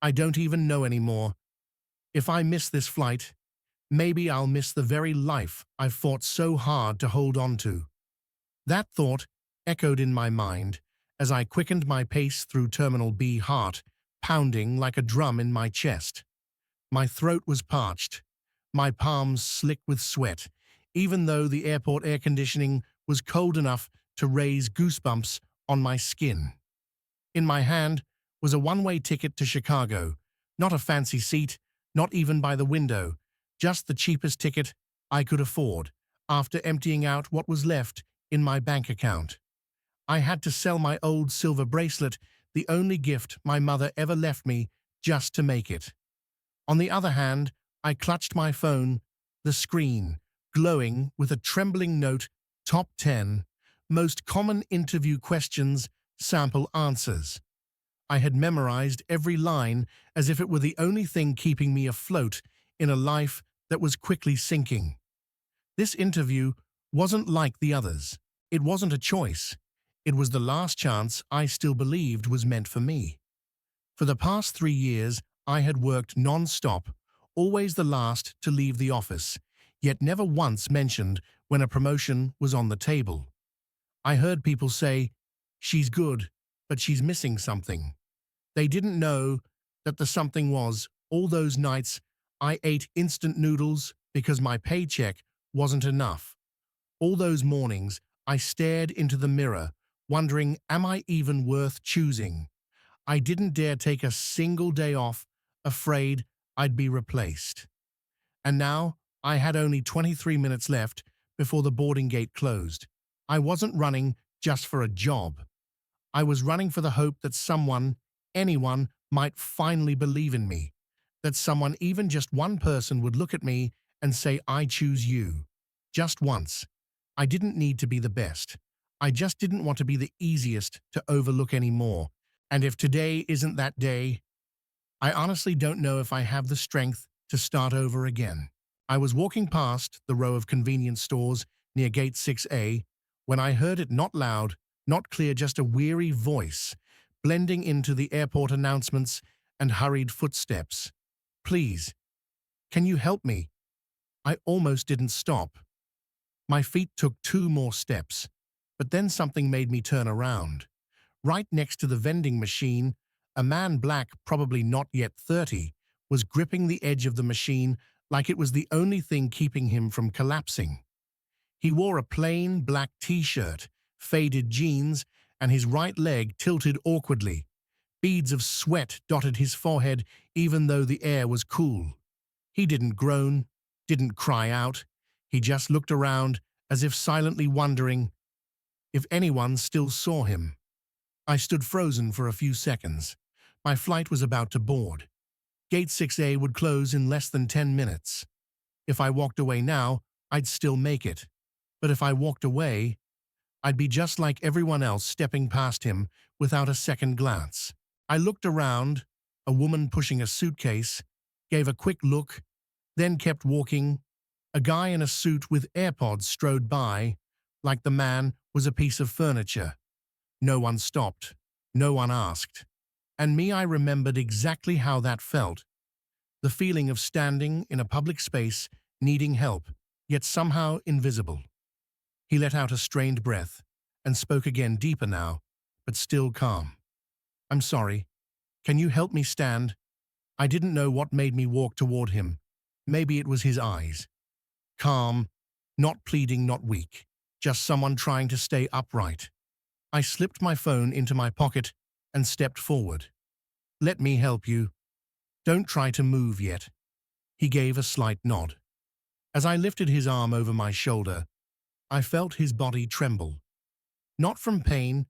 I don't even know anymore. If I miss this flight, maybe I'll miss the very life I've fought so hard to hold on to. That thought echoed in my mind as I quickened my pace through Terminal B, heart pounding like a drum in my chest. My throat was parched, my palms slick with sweat, even though the airport air conditioning was cold enough to raise goosebumps on my skin. In my hand was a one-way ticket to Chicago, not a fancy seat, not even by the window, just the cheapest ticket I could afford, after emptying out what was left in my bank account. I had to sell my old silver bracelet, the only gift my mother ever left me, just to make it. On the other hand, I clutched my phone, the screen, glowing with a trembling note, top 10, most common interview questions, sample answers. I had memorized every line as if it were the only thing keeping me afloat in a life that was quickly sinking. This interview wasn't like the others. It wasn't a choice. It was the last chance I still believed was meant for me. For the past 3 years, I had worked non-stop, always the last to leave the office, yet never once mentioned when a promotion was on the table. I heard people say, "She's good, but she's missing something." They didn't know that the something was all those nights I ate instant noodles because my paycheck wasn't enough. All those mornings I stared into the mirror, wondering, am I even worth choosing? I didn't dare take a single day off, afraid I'd be replaced. And now I had only 23 minutes left before the boarding gate closed. I wasn't running just for a job. I was running for the hope that someone, anyone, might finally believe in me, that someone, even just one person, would look at me and say, "I choose you." Just once. I didn't need to be the best. I just didn't want to be the easiest to overlook anymore. And if today isn't that day, I honestly don't know if I have the strength to start over again. I was walking past the row of convenience stores near Gate 6A when I heard it, not loud, not clear, just a weary voice blending into the airport announcements and hurried footsteps. "Please, can you help me?" I almost didn't stop. My feet took 2 more steps, but then something made me turn around. Right next to the vending machine, a man, black, probably not yet 30, was gripping the edge of the machine like it was the only thing keeping him from collapsing. He wore a plain black t-shirt, faded jeans, and his right leg tilted awkwardly. Beads of sweat dotted his forehead even though the air was cool. He didn't groan, didn't cry out. He just looked around as if silently wondering if anyone still saw him. I stood frozen for a few seconds. My flight was about to board. Gate 6A would close in less than 10 minutes. If I walked away now, I'd still make it. But if I walked away, I'd be just like everyone else, stepping past him without a second glance. I looked around, a woman pushing a suitcase, gave a quick look, then kept walking. A guy in a suit with AirPods strode by, like the man was a piece of furniture. No one stopped. No one asked. And me, I remembered exactly how that felt. The feeling of standing in a public space, needing help, yet somehow invisible. He let out a strained breath and spoke again, deeper now, but still calm. "I'm sorry. Can you help me stand?" I didn't know what made me walk toward him. Maybe it was his eyes. Calm, not pleading, not weak, just someone trying to stay upright. I slipped my phone into my pocket and stepped forward. "Let me help you. Don't try to move yet." He gave a slight nod. As I lifted his arm over my shoulder, I felt his body tremble. Not from pain,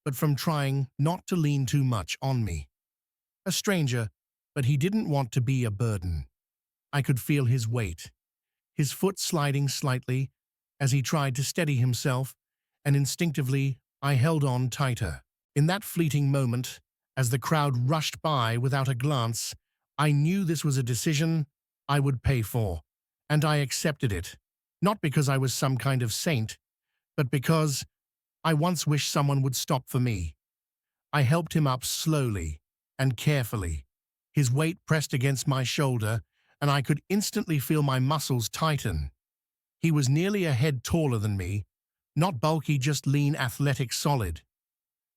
but from trying not to lean too much on me. A stranger, but he didn't want to be a burden. I could feel his weight, his foot sliding slightly as he tried to steady himself, and instinctively I held on tighter. In that fleeting moment, as the crowd rushed by without a glance, I knew this was a decision I would pay for, and I accepted it, not because I was some kind of saint, but because I once wished someone would stop for me. I helped him up slowly and carefully. His weight pressed against my shoulder, and I could instantly feel my muscles tighten. He was nearly a head taller than me, not bulky, just lean, athletic, solid.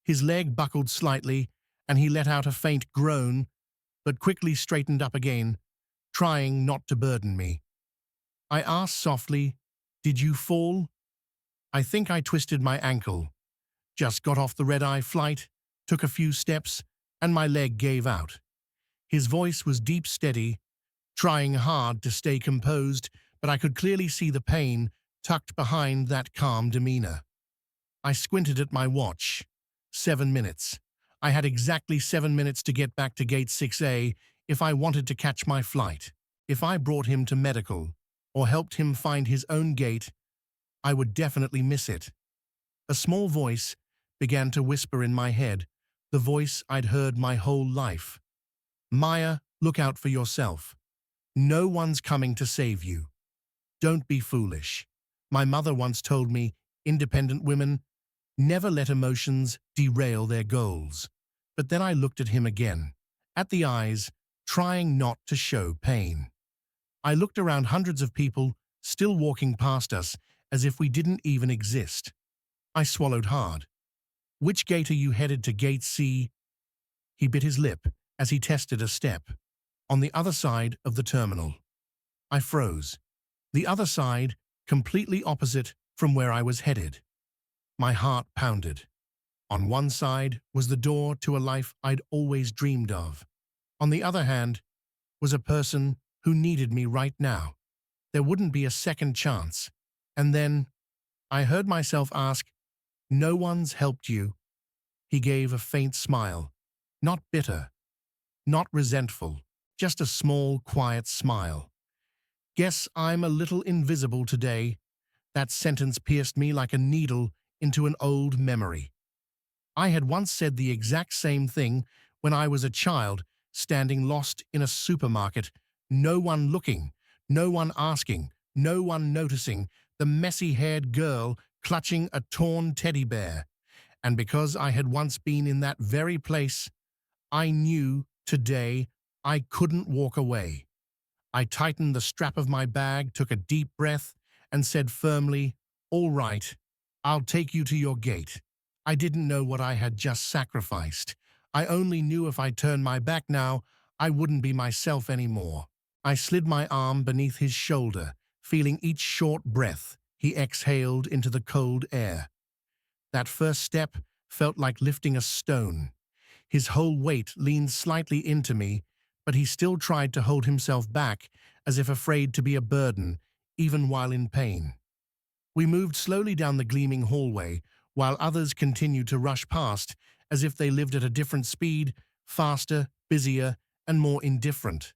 His leg buckled slightly, and he let out a faint groan, but quickly straightened up again, trying not to burden me. I asked softly, "Did you fall?" "I think I twisted my ankle. Just got off the red-eye flight, took a few steps, and my leg gave out." His voice was deep, steady, trying hard to stay composed, but I could clearly see the pain tucked behind that calm demeanor. I squinted at my watch. 7 minutes. I had exactly 7 minutes to get back to Gate 6A if I wanted to catch my flight. If I brought him to medical or helped him find his own gate, I would definitely miss it. A small voice began to whisper in my head, the voice I'd heard my whole life. "Maya, look out for yourself. No one's coming to save you. Don't be foolish." My mother once told me, independent women never let emotions derail their goals. But then I looked at him again, at the eyes, trying not to show pain. I looked around, hundreds of people still walking past us as if we didn't even exist. I swallowed hard. "Which gate are you headed to?" "Gate C." He bit his lip as he tested a step. "On the other side of the terminal." I froze. The other side, completely opposite from where I was headed. My heart pounded. On one side was the door to a life I'd always dreamed of. On the other hand was a person who needed me right now. There wouldn't be a second chance. And then I heard myself ask, "No one's helped you?" He gave a faint smile. Not bitter, not resentful, just a small, quiet smile. "Guess I'm a little invisible today." That sentence pierced me like a needle into an old memory. I had once said the exact same thing when I was a child, standing lost in a supermarket, no one looking, no one asking, no one noticing, the messy-haired girl clutching a torn teddy bear. And because I had once been in that very place, I knew today I couldn't walk away. I tightened the strap of my bag, took a deep breath, and said firmly, "All right, I'll take you to your gate." I didn't know what I had just sacrificed. I only knew if I turned my back now, I wouldn't be myself anymore. I slid my arm beneath his shoulder, feeling each short breath he exhaled into the cold air. That first step felt like lifting a stone. His whole weight leaned slightly into me, but he still tried to hold himself back, as if afraid to be a burden, even while in pain. We moved slowly down the gleaming hallway, while others continued to rush past, as if they lived at a different speed, faster, busier, and more indifferent.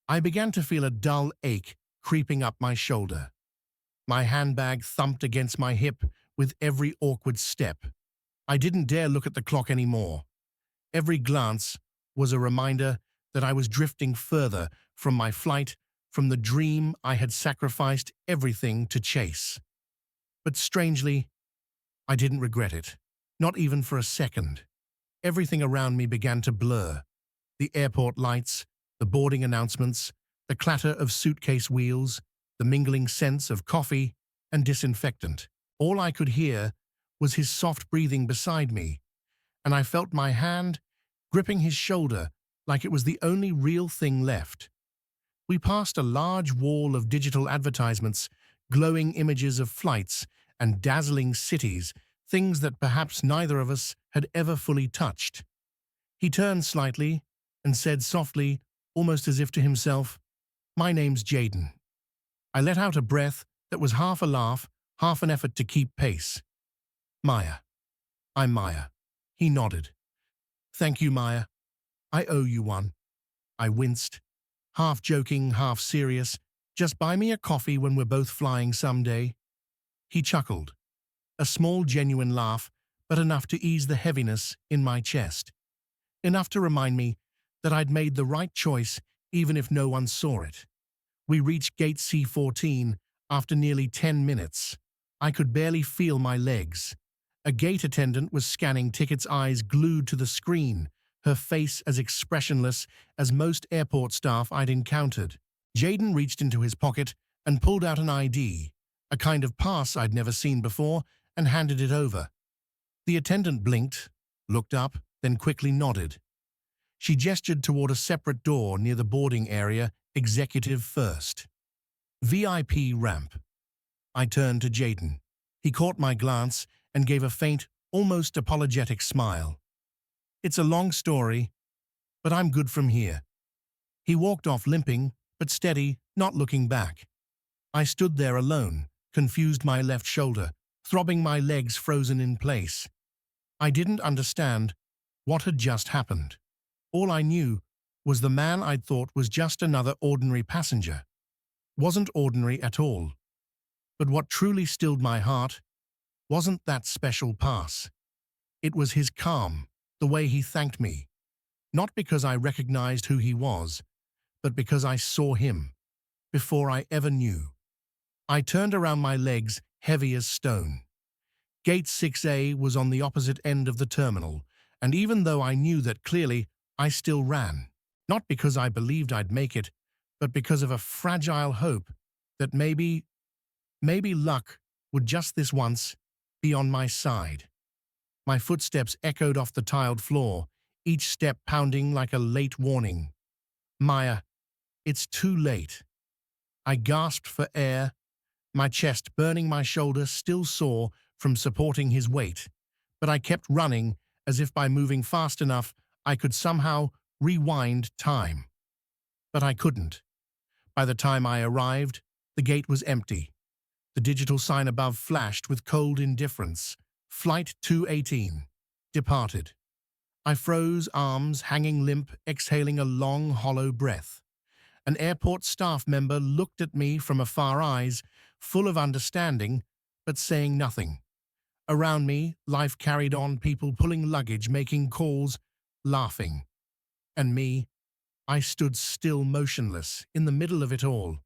I began to feel a dull ache creeping up my shoulder. My handbag thumped against my hip with every awkward step. I didn't dare look at the clock anymore. Every glance was a reminder that I was drifting further from my flight, from the dream I had sacrificed everything to chase. But strangely, I didn't regret it, not even for a second. Everything around me began to blur. The airport lights, the boarding announcements, the clatter of suitcase wheels, the mingling scents of coffee and disinfectant. All I could hear was his soft breathing beside me, and I felt my hand gripping his shoulder like it was the only real thing left. We passed a large wall of digital advertisements, glowing images of flights and dazzling cities, things that perhaps neither of us had ever fully touched. He turned slightly and said softly, almost as if to himself, "My name's Jaden." I let out a breath that was half a laugh, half an effort to keep pace. "Maya. I'm Maya." He nodded. "Thank you, Maya. I owe you one." I winced, half joking, half serious. "Just buy me a coffee when we're both flying someday." He chuckled, a small, genuine laugh, but enough to ease the heaviness in my chest. Enough to remind me that I'd made the right choice even if no one saw it. We reached Gate C14 after nearly 10 minutes. I could barely feel my legs. A gate attendant was scanning tickets, eyes glued to the screen, her face as expressionless as most airport staff I'd encountered. Jaden reached into his pocket and pulled out an ID, a kind of pass I'd never seen before, and handed it over. The attendant blinked, looked up, then quickly nodded. She gestured toward a separate door near the boarding area, executive first. VIP ramp. I turned to Jaden. He caught my glance and gave a faint, almost apologetic smile. It's a long story, but I'm good from here. He walked off limping, but steady, not looking back. I stood there alone, confused my left shoulder, throbbing my legs frozen in place. I didn't understand what had just happened. All I knew was the man I'd thought was just another ordinary passenger wasn't ordinary at all. But what truly stilled my heart wasn't that special pass. It was his calm, the way he thanked me. Not because I recognized who he was, but because I saw him, before I ever knew. I turned around, my legs heavy as stone. Gate 6A was on the opposite end of the terminal, and even though I knew that clearly, I still ran. Not because I believed I'd make it, but because of a fragile hope that maybe luck would just this once be on my side. My footsteps echoed off the tiled floor, each step pounding like a late warning. Maya, it's too late. I gasped for air, my chest burning, my shoulder still sore from supporting his weight, but I kept running as if by moving fast enough I could somehow rewind time. But I couldn't. By the time I arrived, the gate was empty. The digital sign above flashed with cold indifference. Flight 218. Departed. I froze, arms hanging limp, exhaling a long, hollow breath. An airport staff member looked at me from afar, eyes full of understanding, but saying nothing. Around me, life carried on, people pulling luggage, making calls, laughing. And me, I stood still, motionless, in the middle of it all.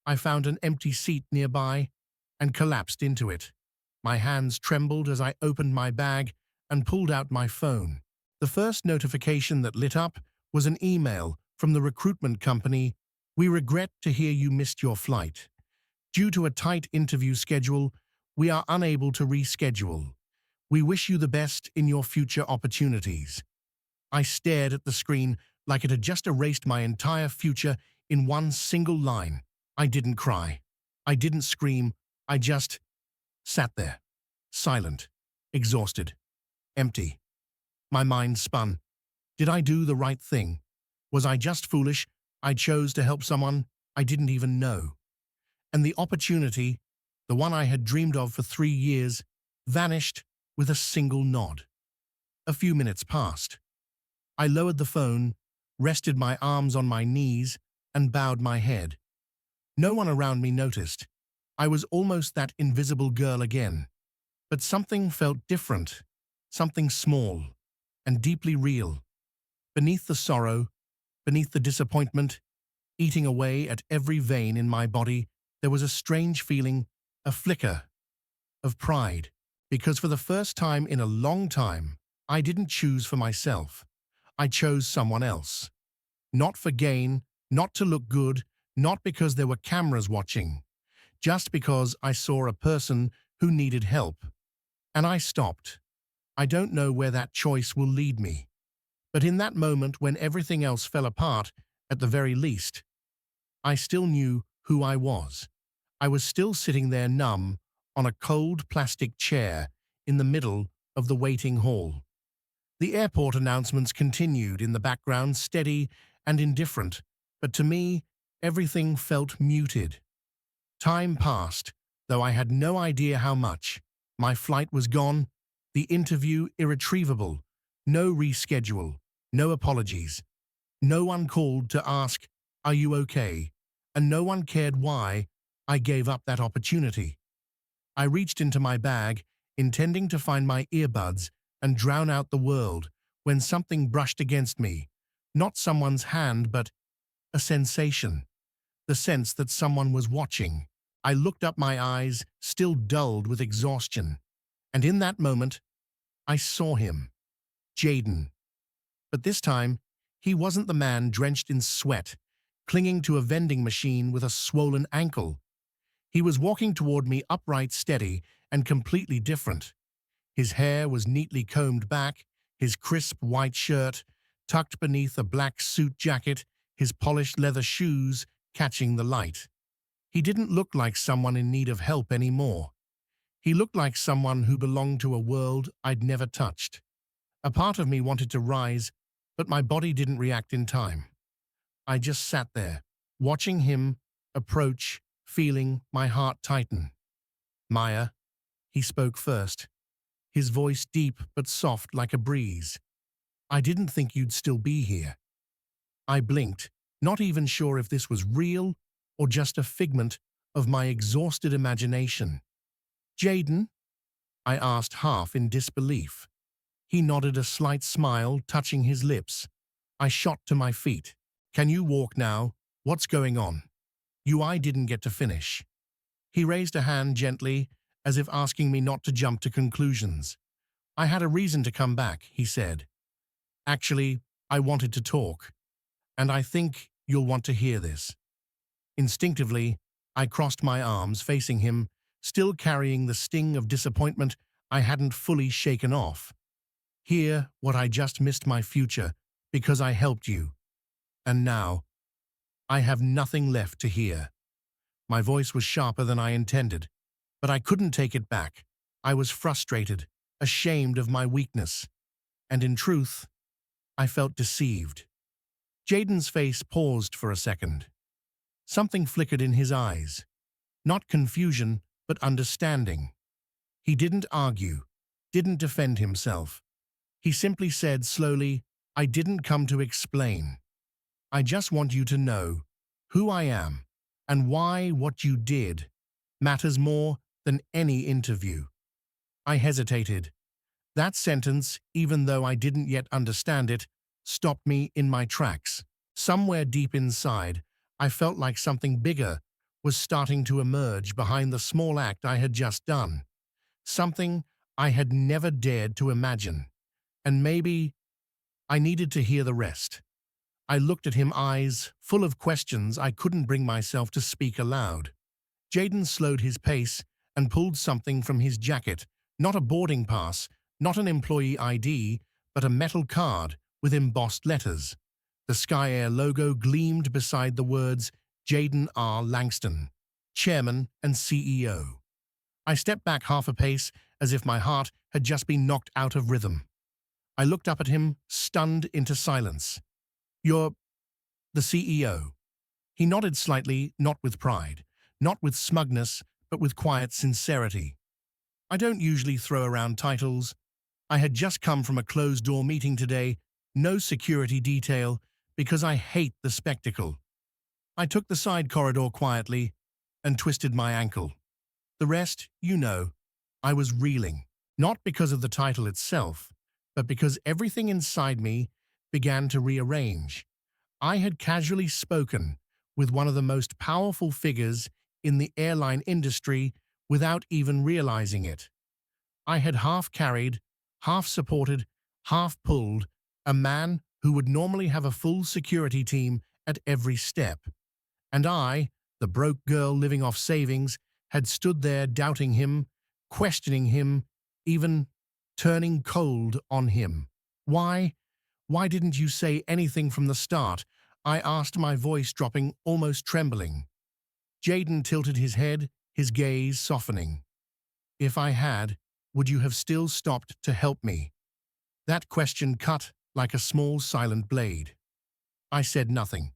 I found an empty seat nearby and collapsed into it. My hands trembled as I opened my bag and pulled out my phone. The first notification that lit up was an email from the recruitment company. We regret to hear you missed your flight. Due to a tight interview schedule, we are unable to reschedule. We wish you the best in your future opportunities. I stared at the screen like it had just erased my entire future in one single line. I didn't cry. I didn't scream. I just sat there, silent, exhausted, empty. My mind spun. Did I do the right thing? Was I just foolish? I chose to help someone I didn't even know. And the opportunity, the one I had dreamed of for 3 years, vanished with a single nod. A few minutes passed. I lowered the phone, rested my arms on my knees, and bowed my head. No one around me noticed. I was almost that invisible girl again. But something felt different, something small and deeply real. Beneath the sorrow, beneath the disappointment, eating away at every vein in my body, there was a strange feeling, a flicker of pride. Because for the first time in a long time, I didn't choose for myself. I chose someone else. Not for gain, not to look good, not because there were cameras watching. Just because I saw a person who needed help. And I stopped. I don't know where that choice will lead me. But in that moment when everything else fell apart, at the very least, I still knew who I was. I was still sitting there numb on a cold plastic chair in the middle of the waiting hall. The airport announcements continued in the background, steady and indifferent, but to me, everything felt muted. Time passed, though I had no idea how much. My flight was gone, the interview irretrievable, no reschedule, no apologies. No one called to ask, "Are you okay?" And no one cared why I gave up that opportunity. I reached into my bag, intending to find my earbuds and drown out the world, when something brushed against me. Not someone's hand, but a sensation. The sense that someone was watching. I looked up, my eyes still dulled with exhaustion. And in that moment, I saw him. Jaden. But this time, he wasn't the man drenched in sweat, clinging to a vending machine with a swollen ankle. He was walking toward me upright, steady, and completely different. His hair was neatly combed back, his crisp white shirt tucked beneath a black suit jacket, his polished leather shoes catching the light. He didn't look like someone in need of help anymore. He looked like someone who belonged to a world I'd never touched. A part of me wanted to rise, but my body didn't react in time. I just sat there, watching him approach, feeling my heart tighten. "Maya," he spoke first, his voice deep but soft like a breeze. "I didn't think you'd still be here." I blinked, not even sure if this was real or just a figment of my exhausted imagination. "Jaden?" I asked, half in disbelief. He nodded, a slight smile touching his lips. I shot to my feet. "Can you walk now? What's going on?" "I didn't get to finish." He raised a hand gently, as if asking me not to jump to conclusions. "I had a reason to come back," he said. "Actually, I wanted to talk. And I think you'll want to hear this." Instinctively, I crossed my arms, facing him, still carrying the sting of disappointment I hadn't fully shaken off. "Hear what I just missed my future because I helped you. And now, I have nothing left to hear." My voice was sharper than I intended, but I couldn't take it back. I was frustrated, ashamed of my weakness. And in truth, I felt deceived. Jaden's face paused for a second. Something flickered in his eyes. Not confusion, but understanding. He didn't argue, didn't defend himself. He simply said slowly, "I didn't come to explain. I just want you to know who I am and why what you did matters more than any interview." I hesitated. That sentence, even though I didn't yet understand it, stopped me in my tracks. Somewhere deep inside, I felt like something bigger was starting to emerge behind the small act I had just done. Something I had never dared to imagine. And maybe I needed to hear the rest. I looked at him, eyes full of questions I couldn't bring myself to speak aloud. Jaden slowed his pace and pulled something from his jacket, not a boarding pass, not an employee ID, but a metal card with embossed letters. The Sky Air logo gleamed beside the words Jaden R. Langston, Chairman and CEO. I stepped back half a pace, as if my heart had just been knocked out of rhythm. I looked up at him, stunned into silence. "You're the CEO." He nodded slightly, not with pride, not with smugness, but with quiet sincerity. "I don't usually throw around titles. I had just come from a closed-door meeting today, no security detail, because I hate the spectacle. I took the side corridor quietly and twisted my ankle. The rest, you know." I was reeling, not because of the title itself, but because everything inside me began to rearrange. I had casually spoken with one of the most powerful figures in the airline industry without even realizing it. I had half carried, half supported, half pulled a man who would normally have a full security team at every step. And I, the broke girl living off savings, had stood there doubting him, questioning him, even turning cold on him. "Why didn't you say anything from the start?" I asked, my voice dropping, almost trembling. Jaden tilted his head, his gaze softening. "If I had, would you have still stopped to help me?" That question cut like a small silent blade. I said nothing,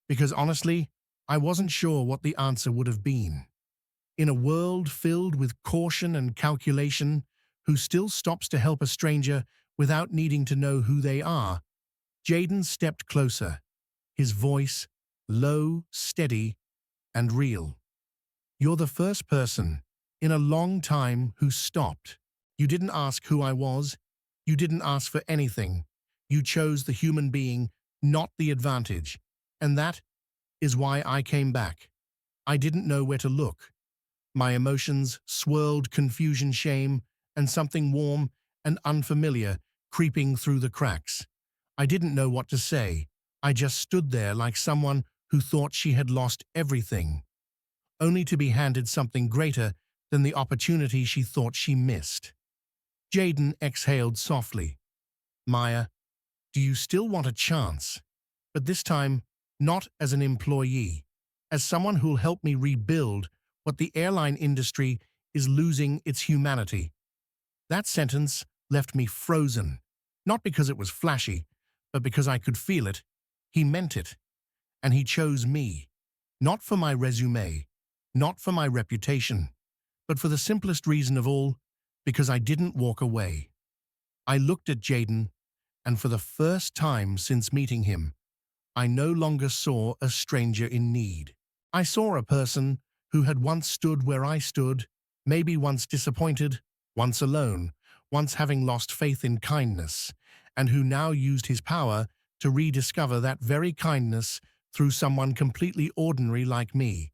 because honestly, I wasn't sure what the answer would have been. In a world filled with caution and calculation, who still stops to help a stranger without needing to know who they are? Jaden stepped closer, his voice low, steady, and real. "You're the first person in a long time who stopped. You didn't ask who I was. You didn't ask for anything. You chose the human being, not the advantage. And that is why I came back. I didn't know where to look. My emotions swirled, confusion, shame, and something warm and unfamiliar creeping through the cracks. I didn't know what to say. I just stood there like someone who thought she had lost everything, only to be handed something greater than the opportunity she thought she missed. Jaden exhaled softly. Maya, do you still want a chance? But this time, not as an employee, as someone who'll help me rebuild what the airline industry is losing its humanity. That sentence left me frozen, not because it was flashy, but because I could feel it. He meant it, and he chose me, not for my resume, not for my reputation, but for the simplest reason of all, because I didn't walk away. I looked at Jaden, and for the first time since meeting him, I no longer saw a stranger in need. I saw a person who had once stood where I stood, maybe once disappointed, once alone, once having lost faith in kindness, and who now used his power to rediscover that very kindness through someone completely ordinary like me.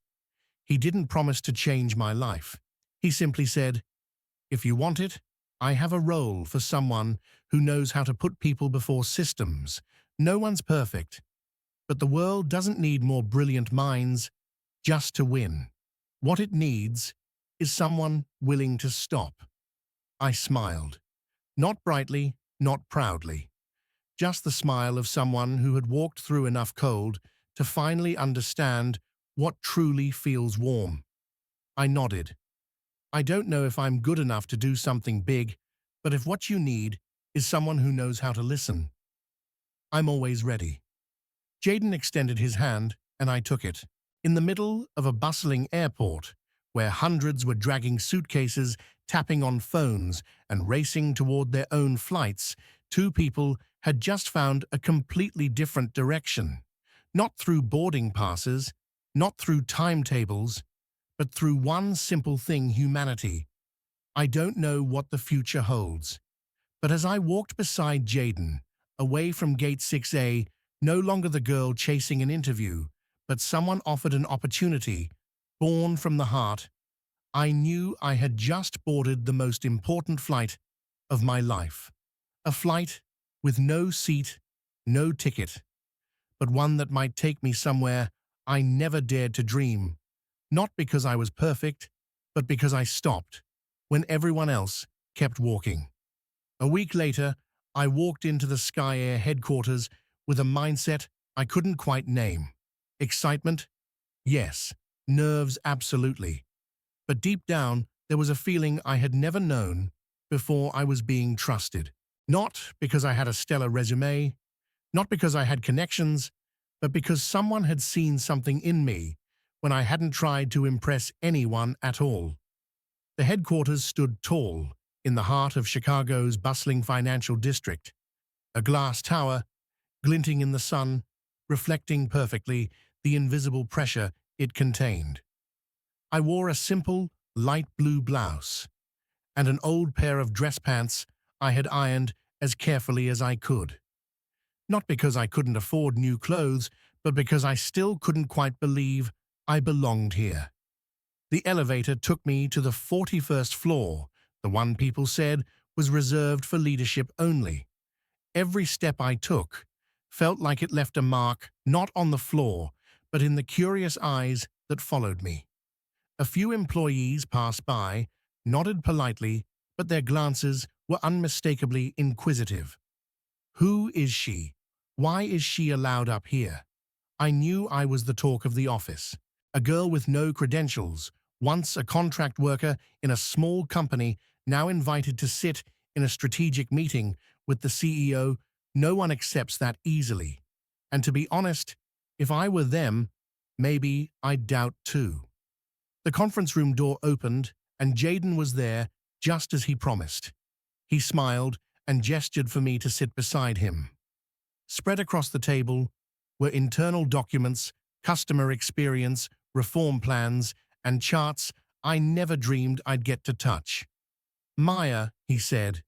He didn't promise to change my life. He simply said, "If you want it, I have a role for someone who knows how to put people before systems. No one's perfect, but the world doesn't need more brilliant minds just to win. What it needs is someone willing to stop." I smiled. Not brightly, not proudly. Just the smile of someone who had walked through enough cold to finally understand what truly feels warm. I nodded. I don't know if I'm good enough to do something big, but if what you need is someone who knows how to listen, I'm always ready. Jaden extended his hand, and I took it. In the middle of a bustling airport, where hundreds were dragging suitcases, tapping on phones, and racing toward their own flights, two people had just found a completely different direction. Not through boarding passes, not through timetables, but through one simple thing: humanity. I don't know what the future holds, but as I walked beside Jaden, away from Gate 6A, no longer the girl chasing an interview, but someone offered an opportunity, born from the heart, I knew I had just boarded the most important flight of my life. A flight with no seat, no ticket, but one that might take me somewhere I never dared to dream. Not because I was perfect, but because I stopped when everyone else kept walking. A week later, I walked into the Sky Air headquarters with a mindset I couldn't quite name. Excitement? Yes. Nerves? Absolutely. But deep down, there was a feeling I had never known before I was being trusted. Not because I had a stellar resume, not because I had connections, but because someone had seen something in me when I hadn't tried to impress anyone at all. The headquarters stood tall in the heart of Chicago's bustling financial district, a glass tower glinting in the sun, reflecting perfectly the invisible pressure it contained. I wore a simple, light blue blouse and an old pair of dress pants I had ironed as carefully as I could. Not because I couldn't afford new clothes, but because I still couldn't quite believe I belonged here. The elevator took me to the 41st floor, the one people said was reserved for leadership only. Every step I took felt like it left a mark not on the floor, but in the curious eyes that followed me. A few employees passed by, nodded politely, but their glances were unmistakably inquisitive. Who is she? Why is she allowed up here? I knew I was the talk of the office. A girl with no credentials, once a contract worker in a small company, now invited to sit in a strategic meeting with the CEO. No one accepts that easily. And to be honest, if I were them, maybe I'd doubt too. The conference room door opened, and Jaden was there just as he promised. He smiled and gestured for me to sit beside him. Spread across the table were internal documents, customer experience, reform plans, and charts I never dreamed I'd get to touch. "Maya," he said,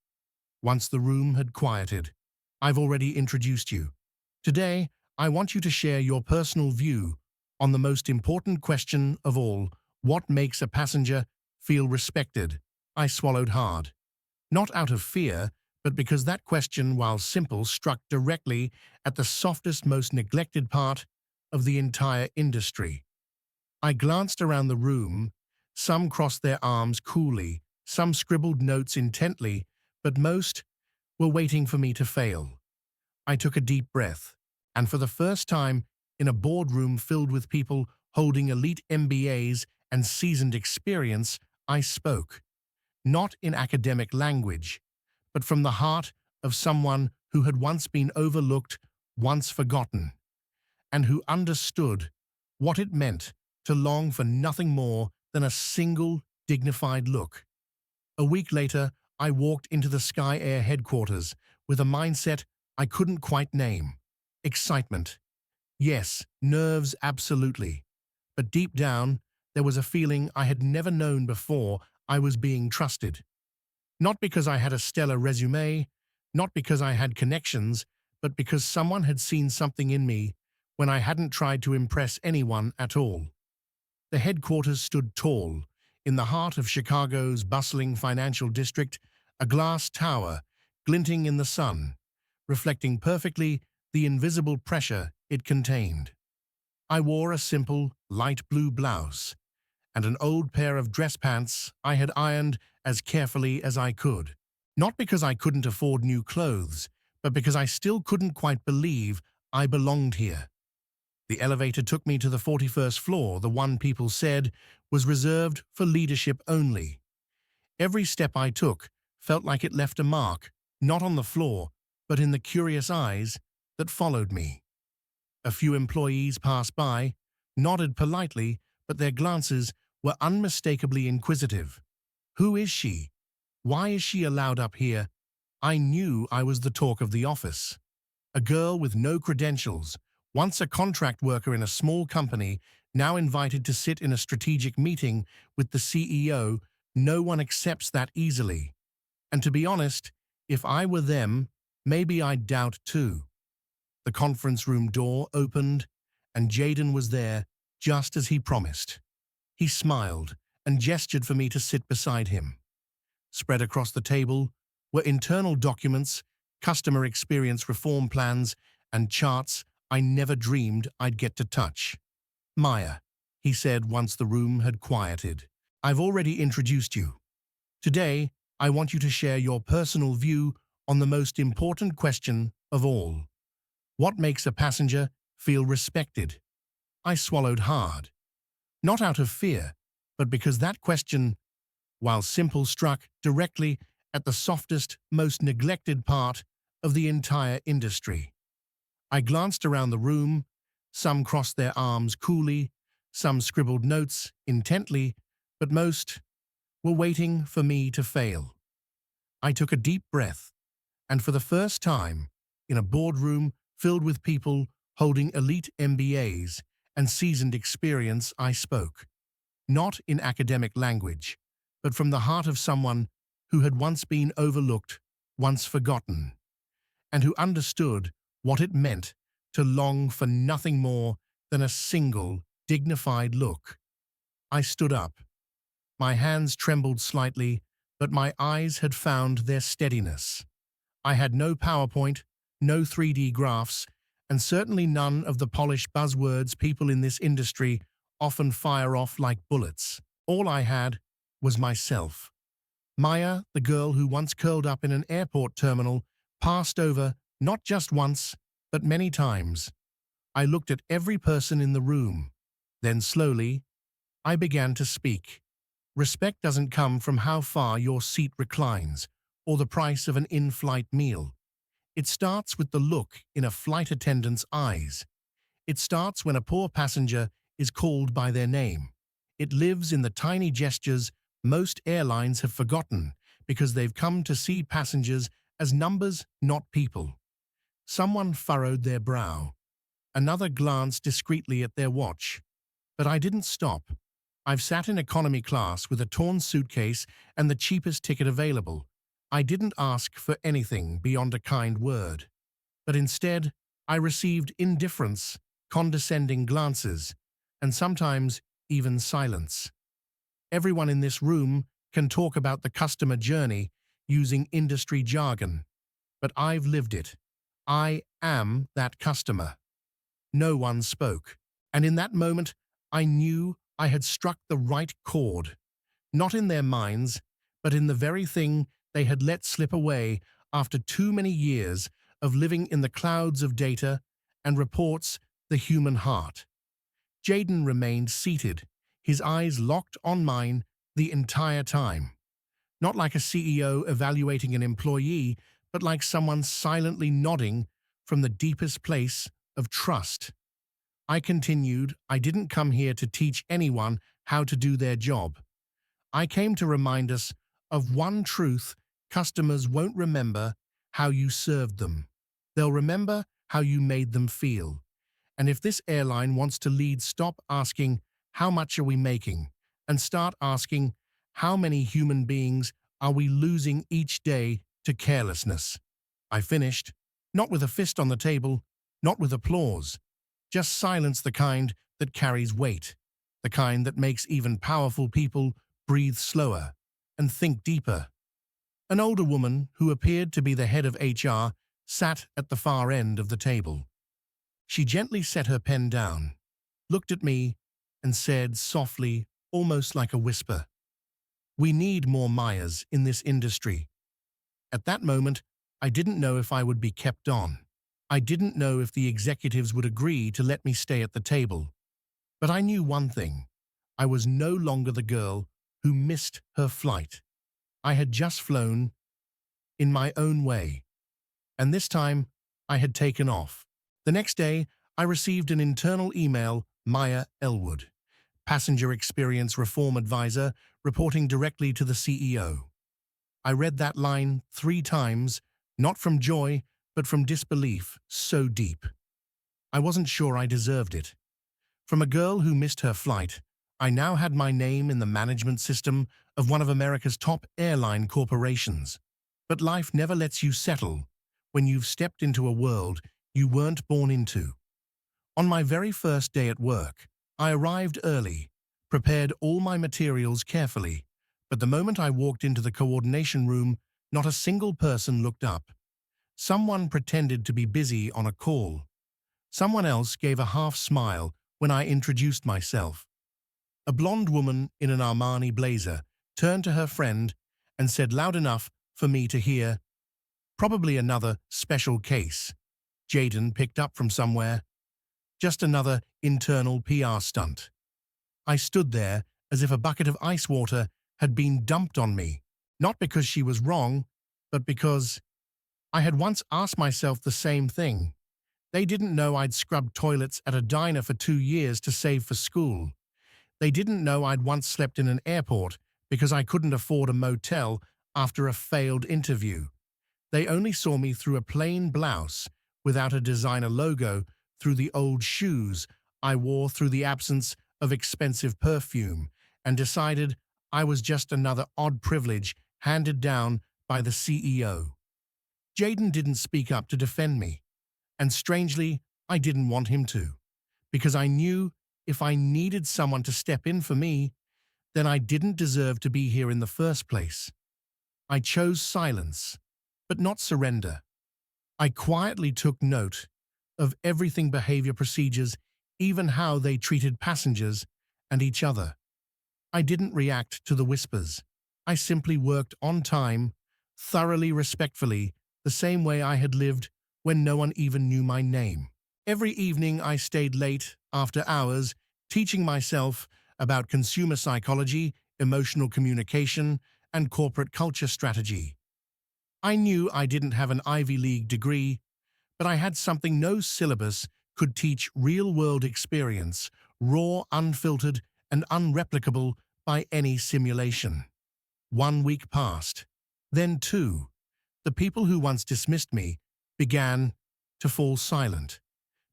once the room had quieted, "I've already introduced you. Today, I want you to share your personal view on the most important question of all: what makes a passenger feel respected?" I swallowed hard. Not out of fear, but because that question, while simple, struck directly at the softest, most neglected part of the entire industry. I glanced around the room. Some crossed their arms coolly, some scribbled notes intently, but most were waiting for me to fail. I took a deep breath, and for the first time in a boardroom filled with people holding elite MBAs and seasoned experience, I spoke, not in academic language, but from the heart of someone who had once been overlooked, once forgotten, and who understood what it meant to long for nothing more than a single dignified look. A week later, I walked into the Sky Air headquarters with a mindset I couldn't quite name. Excitement. Yes, nerves, absolutely. But deep down, there was a feeling I had never known before. I was being trusted. Not because I had a stellar resume, not because I had connections, but because someone had seen something in me when I hadn't tried to impress anyone at all. The headquarters stood tall, in the heart of Chicago's bustling financial district, a glass tower glinting in the sun, reflecting perfectly the invisible pressure it contained. I wore a simple, light blue blouse and an old pair of dress pants I had ironed as carefully as I could. Not because I couldn't afford new clothes, but because I still couldn't quite believe I belonged here. The elevator took me to the 41st floor, the one people said was reserved for leadership only. Every step I took felt like it left a mark, not on the floor, but in the curious eyes that followed me. A few employees passed by, nodded politely, but their glances were unmistakably inquisitive. Who is she? Why is she allowed up here? I knew I was the talk of the office. A girl with no credentials, once a contract worker in a small company, now invited to sit in a strategic meeting with the CEO. No one accepts that easily. And to be honest, if I were them, maybe I'd doubt too. The conference room door opened, and Jaden was there, just as he promised. He smiled and gestured for me to sit beside him. Spread across the table were internal documents, customer experience reform plans, and charts I never dreamed I'd get to touch. Maya, he said once the room had quieted, I've already introduced you. Today, I want you to share your personal view on the most important question of all. What makes a passenger feel respected? I swallowed hard. Not out of fear, but because that question, while simple, struck directly at the softest, most neglected part of the entire industry. I glanced around the room. Some crossed their arms coolly, some scribbled notes intently, but most were waiting for me to fail. I took a deep breath, and for the first time, in a boardroom filled with people holding elite MBAs and seasoned experience, I spoke, not in academic language, but from the heart of someone who had once been overlooked, once forgotten, and who understood what it meant to long for nothing more than a single, dignified look. I stood up. My hands trembled slightly, but my eyes had found their steadiness. I had no PowerPoint, no 3D graphs, and certainly none of the polished buzzwords people in this industry often fire off like bullets. All I had was myself. Maya, the girl who once curled up in an airport terminal, passed over not just once, but many times. I looked at every person in the room. Then slowly, I began to speak. Respect doesn't come from how far your seat reclines or the price of an in-flight meal. It starts with the look in a flight attendant's eyes. It starts when a poor passenger is called by their name. It lives in the tiny gestures most airlines have forgotten because they've come to see passengers as numbers, not people. Someone furrowed their brow. Another glanced discreetly at their watch. But I didn't stop. I've sat in economy class with a torn suitcase and the cheapest ticket available. I didn't ask for anything beyond a kind word. But instead, I received indifference, condescending glances, and sometimes even silence. Everyone in this room can talk about the customer journey using industry jargon, but I've lived it. I am that customer. No one spoke, and in that moment, I knew I had struck the right chord, not in their minds, but in the very thing they had let slip away after too many years of living in the clouds of data and reports, the human heart. Jaden remained seated, his eyes locked on mine the entire time. Not like a CEO evaluating an employee, but like someone silently nodding from the deepest place of trust. I continued, I didn't come here to teach anyone how to do their job. I came to remind us of one truth: customers won't remember how you served them. They'll remember how you made them feel. And if this airline wants to lead, stop asking, how much are we making? And start asking, how many human beings are we losing each day to carelessness? I finished, not with a fist on the table, not with applause, just silence, the kind that carries weight, the kind that makes even powerful people breathe slower and think deeper. An older woman, who appeared to be the head of HR, sat at the far end of the table. She gently set her pen down, looked at me, and said softly, almost like a whisper, "We need more Mayas in this industry." At that moment, I didn't know if I would be kept on. I didn't know if the executives would agree to let me stay at the table. But I knew one thing: I was no longer the girl who missed her flight. I had just flown in my own way, and this time I had taken off. The next day, I received an internal email: Maya Elwood, Passenger Experience Reform Advisor, reporting directly to the CEO. I read that line 3 times, not from joy, but from disbelief so deep. I wasn't sure I deserved it. From a girl who missed her flight, I now had my name in the management system of one of America's top airline corporations. But life never lets you settle when you've stepped into a world you weren't born into. On my very first day at work, I arrived early, prepared all my materials carefully, but the moment I walked into the coordination room, not a single person looked up. Someone pretended to be busy on a call. Someone else gave a half smile when I introduced myself. A blonde woman in an Armani blazer turned to her friend and said loud enough for me to hear, "Probably another special case Jaden picked up from somewhere. Just another internal PR stunt." I stood there as if a bucket of ice water had been dumped on me, not because she was wrong, but because I had once asked myself the same thing. They didn't know I'd scrubbed toilets at a diner for 2 years to save for school. They didn't know I'd once slept in an airport because I couldn't afford a motel after a failed interview. They only saw me through a plain blouse without a designer logo, through the old shoes I wore, through the absence of expensive perfume, and decided I was just another odd privilege handed down by the CEO. Jaden didn't speak up to defend me, and strangely, I didn't want him to, because I knew if I needed someone to step in for me, then I didn't deserve to be here in the first place. I chose silence, but not surrender. I quietly took note of everything: behavior, procedures, even how they treated passengers and each other. I didn't react to the whispers. I simply worked on time, thoroughly, respectfully, the same way I had lived when no one even knew my name. Every evening I stayed late after hours, teaching myself about consumer psychology, emotional communication, and corporate culture strategy. I knew I didn't have an Ivy League degree, but I had something no syllabus could teach: real-world experience, raw, unfiltered, and unreplicable by any simulation. 1 week passed, then 2. The people who once dismissed me began to fall silent,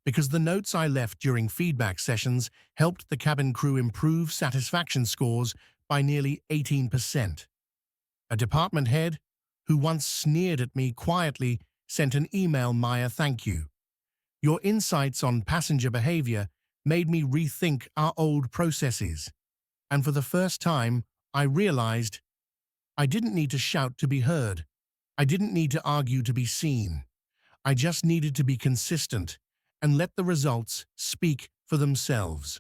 because the notes I left during feedback sessions helped the cabin crew improve satisfaction scores by nearly 18%. A department head, who once sneered at me quietly, sent an email: "Maya, thank you. Your insights on passenger behavior made me rethink our old processes." And for the first time, I realized I didn't need to shout to be heard. I didn't need to argue to be seen. I just needed to be consistent and let the results speak for themselves.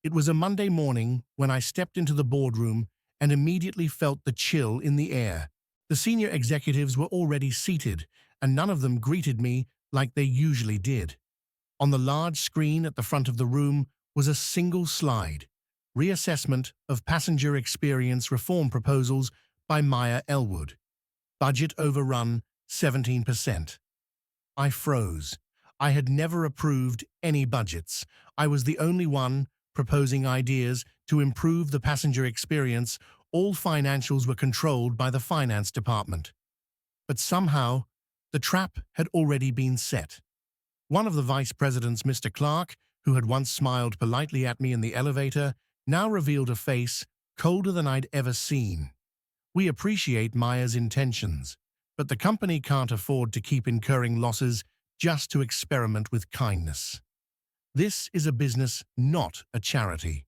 It was a Monday morning when I stepped into the boardroom and immediately felt the chill in the air. The senior executives were already seated, and none of them greeted me like they usually did. On the large screen at the front of the room was a single slide: Reassessment of Passenger Experience Reform Proposals by Maya Elwood. Budget overrun 17%. I froze. I had never approved any budgets. I was the only one proposing ideas to improve the passenger experience. All financials were controlled by the finance department. But somehow, the trap had already been set. One of the vice presidents, Mr. Clark, who had once smiled politely at me in the elevator, now revealed a face colder than I'd ever seen. We appreciate Maya's intentions, but the company can't afford to keep incurring losses just to experiment with kindness. This is a business, not a charity.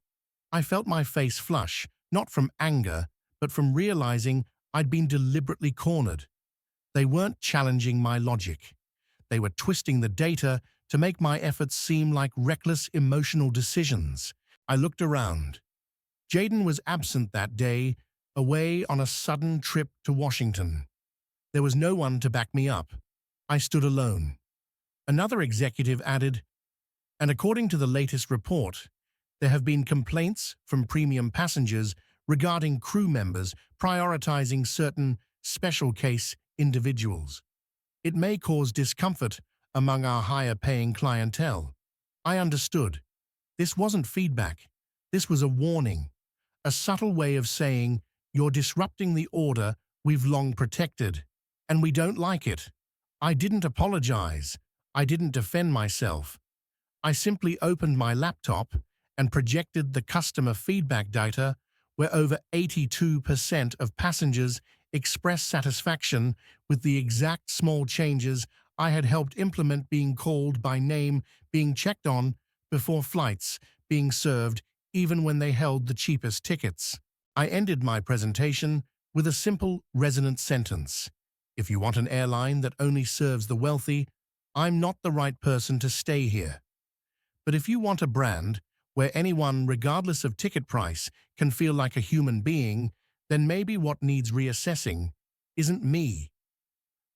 I felt my face flush, not from anger, but from realizing I'd been deliberately cornered. They weren't challenging my logic. They were twisting the data to make my efforts seem like reckless emotional decisions. I looked around. Jaden was absent that day, away on a sudden trip to Washington. There was no one to back me up. I stood alone. Another executive added, and according to the latest report, there have been complaints from premium passengers regarding crew members prioritizing certain special case individuals. It may cause discomfort among our higher-paying clientele. I understood. This wasn't feedback. This was a warning, a subtle way of saying, you're disrupting the order we've long protected, and we don't like it. I didn't apologize. I didn't defend myself. I simply opened my laptop and projected the customer feedback data, where over 82% of passengers expressed satisfaction with the exact small changes I had helped implement: being called by name, being checked on before flights, being served even when they held the cheapest tickets. I ended my presentation with a simple, resonant sentence: if you want an airline that only serves the wealthy, I'm not the right person to stay here. But if you want a brand where anyone, regardless of ticket price, can feel like a human being, then maybe what needs reassessing isn't me,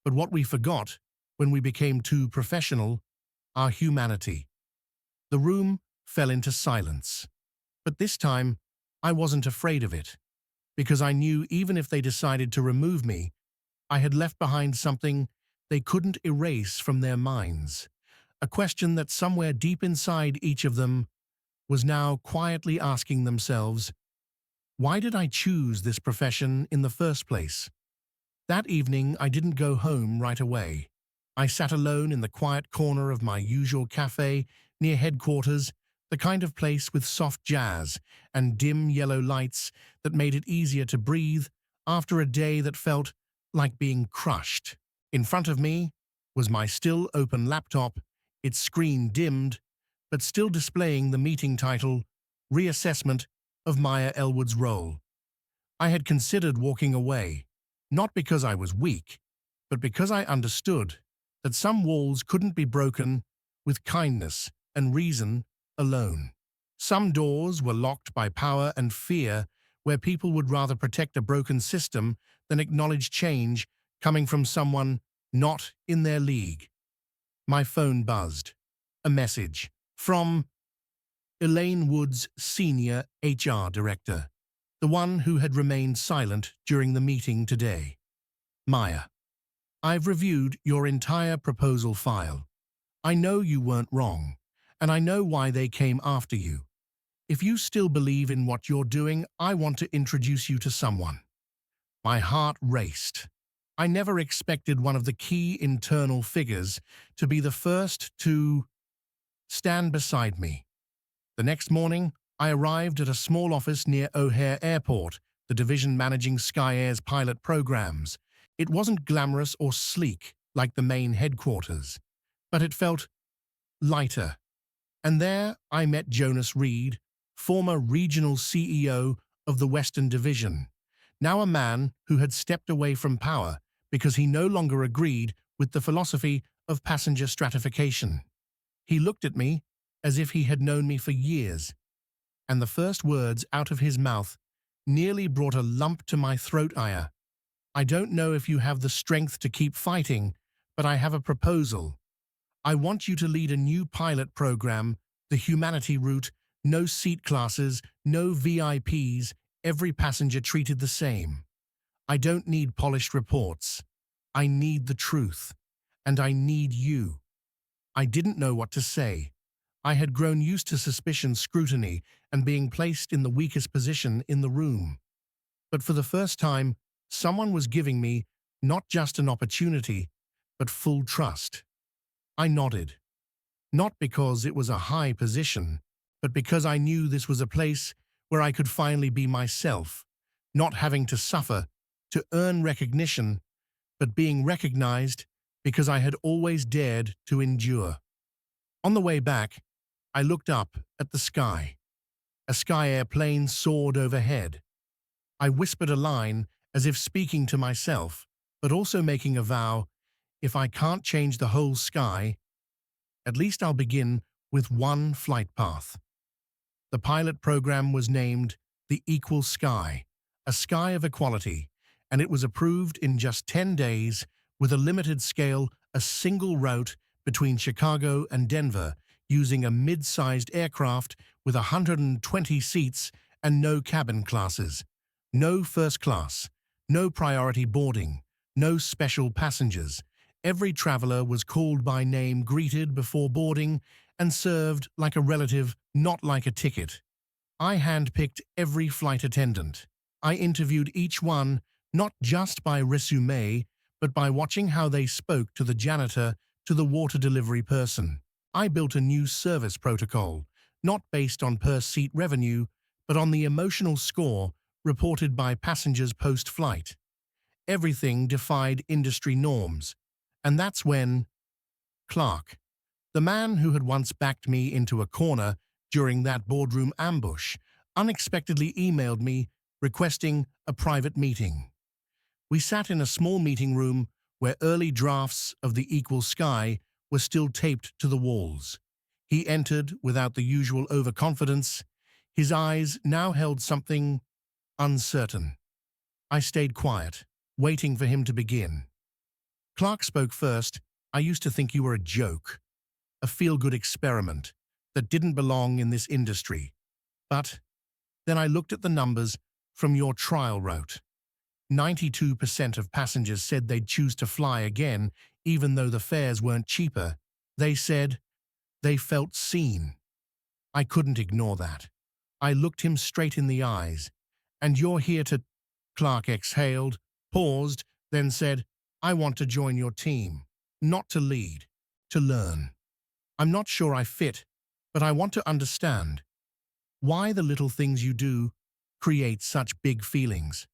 but what we forgot when we became too professional: our humanity. The room fell into silence. But this time, I wasn't afraid of it, because I knew even if they decided to remove me, I had left behind something they couldn't erase from their minds. A question that somewhere deep inside each of them was now quietly asking themselves, why did I choose this profession in the first place? That evening, I didn't go home right away. I sat alone in the quiet corner of my usual cafe near headquarters, the kind of place with soft jazz and dim yellow lights that made it easier to breathe after a day that felt like being crushed. In front of me was my still open laptop, its screen dimmed, but still displaying the meeting title, Reassessment of Maya Elwood's Role. I had considered walking away, not because I was weak, but because I understood that some walls couldn't be broken with kindness and reason alone. Some doors were locked by power and fear, where people would rather protect a broken system than acknowledge change coming from someone not in their league. My phone buzzed. A message from Elaine Wood's senior HR director, the one who had remained silent during the meeting today. Maya, I've reviewed your entire proposal file. I know you weren't wrong, and I know why they came after you. If you still believe in what you're doing, I want to introduce you to someone. My heart raced. I never expected one of the key internal figures to be the first to stand beside me. The next morning, I arrived at a small office near O'Hare Airport, the division managing SkyAir's pilot programs. It wasn't glamorous or sleek like the main headquarters, but it felt lighter. And there I met Jonas Reed, former regional CEO of the Western Division, now a man who had stepped away from power because he no longer agreed with the philosophy of passenger stratification. He looked at me as if he had known me for years, and the first words out of his mouth nearly brought a lump to my throat. I don't know if you have the strength to keep fighting, but I have a proposal. I want you to lead a new pilot program, the humanity route, no seat classes, no VIPs, every passenger treated the same. I don't need polished reports. I need the truth. And I need you. I didn't know what to say. I had grown used to suspicion, scrutiny, and being placed in the weakest position in the room. But for the first time, someone was giving me not just an opportunity, but full trust. I nodded. Not because it was a high position, but because I knew this was a place where I could finally be myself, not having to suffer to earn recognition, but being recognized because I had always dared to endure. On the way back, I looked up at the sky. A Sky airplane soared overhead. I whispered a line as if speaking to myself, but also making a vow: if I can't change the whole sky, at least I'll begin with one flight path. The pilot program was named the Equal Sky, a sky of equality, and it was approved in just 10 days with a limited scale, a single route between Chicago and Denver, using a mid-sized aircraft with 120 seats and no cabin classes. No first class, no priority boarding, no special passengers. Every traveler was called by name, greeted before boarding, and served like a relative, not like a ticket. I handpicked every flight attendant. I interviewed each one, not just by resume, but by watching how they spoke to the janitor, to the water delivery person. I built a new service protocol, not based on per-seat revenue, but on the emotional score reported by passengers post-flight. Everything defied industry norms. And that's when Clark, the man who had once backed me into a corner during that boardroom ambush, unexpectedly emailed me requesting a private meeting. We sat in a small meeting room where early drafts of the Equal Sky were still taped to the walls. He entered without the usual overconfidence. His eyes now held something uncertain. I stayed quiet, waiting for him to begin. Clark spoke first. I used to think you were a joke, a feel-good experiment that didn't belong in this industry. But then I looked at the numbers from your trial route. 92% of passengers said they'd choose to fly again, even though the fares weren't cheaper. They said they felt seen. I couldn't ignore that. I looked him straight in the eyes. And you're here to... Clark exhaled, paused, then said, I want to join your team. Not to lead, to learn. I'm not sure I fit, but I want to understand why the little things you do create such big feelings.